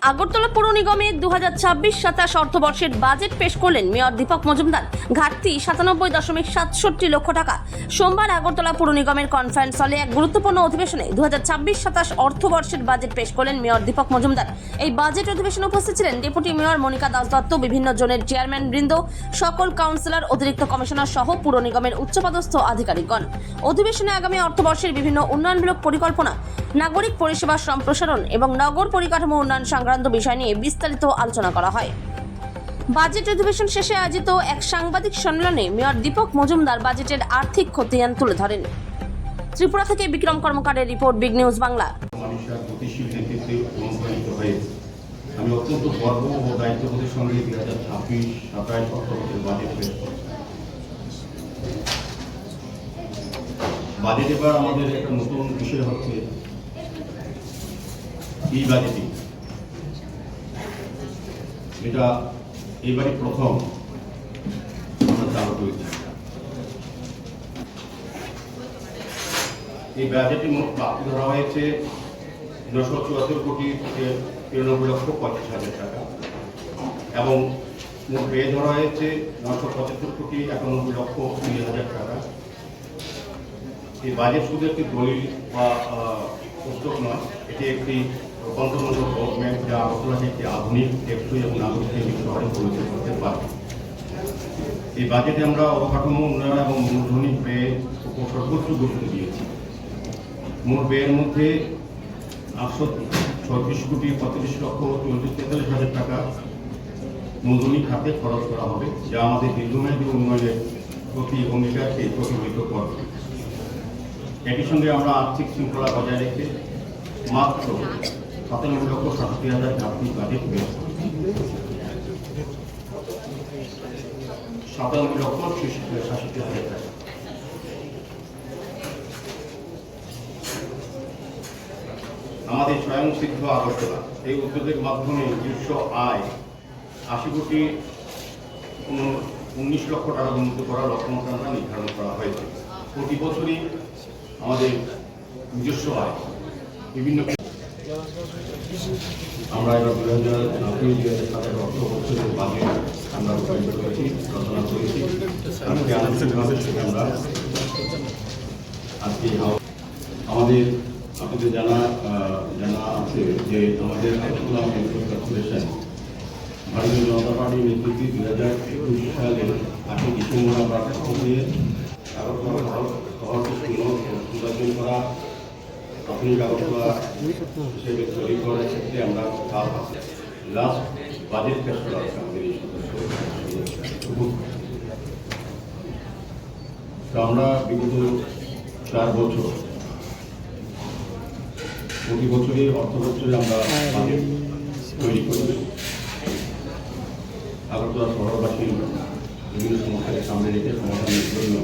আগরতলা পৌর নিগমের 2026-27 অর্থবর্ষের বাজেট পেশ করলেন মেয়র দীপক মজুমদার। ঘাটতি 97.67 লক্ষ টাকা। সোমবার আগরতলা পৌর নিগমের কনফারেন্স হলে এক গুরুত্বপূর্ণ অধিবেশনে 2026-27 অর্থবর্ষের বাজেট পেশ করলেন মেয়র দীপক মজুমদার। এই বাজেট অধিবেশনে উপস্থিত ছিলেন ডেপুটি মেয়র মনিকা দাস দত্ত, বিভিন্ন জোনের চেয়ারম্যান বৃন্দ, সকল কাউন্সিলর, অতিরিক্ত কমিশনার সহ পুর নিগমের উচ্চপদস্থ আধিকারিকগণ। অধিবেশনে আগামী অর্থবর্ষের বিভিন্ন উন্নয়নমূলক পরিকল্পনা, নাগরিক পরিষেবা সম্প্রসারণ এবং নগর পরিকাঠামো উন্নয়ন সংক্রান্ত বিষয় নিয়ে বিস্তারিত আলোচনা করা হয়। বাজেট অধিবেশন শেষে আয়োজিত এক সাংবাদিক সম্মেলনে মেয়র দীপক মজুমদার বাজেটের আর্থিক খতিয়ান তুলে ধরেন। ত্রিপুরা থেকে বিক্রম কর্মকারের রিপোর্ট, বিগ নিউজ বাংলা। মানুষের গতিশীল নেতৃত্বে অনুপ্রাণিত হয়েছে। আমি অত্যন্ত গর্ব ও দায়িত্ববোধের সঙ্গে 2026-27 অর্থবর্ষের বাজেট পেশ করছি। বাজেট এবার আমাদের একটা নতুন বিষয় হচ্ছে ই বাজেটিং। এটা এবারই প্রথম আমরা চালু করেছি। এই বাজেটে মোট প্রাপ্তি ধরা হয়েছে 974 কোটি 93,50,000 টাকা এবং মোট ব্যয় ধরা হয়েছে 975 কোটি 91,20,000 টাকা। এই বাজেট শুধু একটি দলিল বা পুস্তক নয়, এটি একটি রূপান্তরমূলক গভর্নমেন্ট যা আগরতলাকে একটি আধুনিক, টেকসই এবং নাগরিক শহরে পরিণত করতে পারে। এই বাজেটে আমরা অবকাঠামো উন্নয়ন এবং মূলধনী ব্যয়ের উপর সর্বোচ্চ গুরুত্ব দিয়েছি। মোট ব্যয়ের মধ্যে 826 কোটি 35,43,000 টাকা মূলধনী খাতে খরচ করা হবে, যা আমাদের দীর্ঘমেয়াদী উন্নয়নের প্রতি অঙ্গীকারকে প্রতিফলিত করবে। একই সঙ্গে আমরা আর্থিক শৃঙ্খলা বজায় রেখে মাত্র 97,67,000 ঘাটতি বাজেট ব্যয় করছি। 97,66,000 টাকা। আমাদের স্বয়ংসিদ্ধ আগরতলা এই উদ্যোগের মাধ্যমে নিজস্ব আয় 80 কোটি 19 লক্ষ টাকা উন্নীত করার লক্ষ্যমাত্রা নির্ধারণ করা হয়েছে। প্রতি বছরই আমাদের নিজস্ব আয় বিভিন্ন আমরা এবার 2026-27 অর্থবর্ষের বাজেট আমরা রূপায়িত করেছি, রচনা করেছি। আমরা আজকে আমাদের আপনাদের জানা আছে যে আমাদের আগরতলা মেট্রো কর্পোরেশন ভারতীয় জনতা পার্টির নেতৃত্বে 2021 সালের 8 ডিসেম্বর আমরা দিয়ে আগরতলা শহরকে সুন্দর করা, প্রাথমিক আগরতলা হিসেবে তৈরি করার ক্ষেত্রে আমরা কাজ লাস্ট বাজেট পেশ করা হচ্ছে আমাদের এই সদস্য। তো আমরা বিগত 4 বছর প্রতি বছরই অর্থ বছরে আমরা বাজেট তৈরি করি। আগরতলা শহরবাসীর বিভিন্ন সমস্যাকে সামনে রেখে সমাধানের জন্য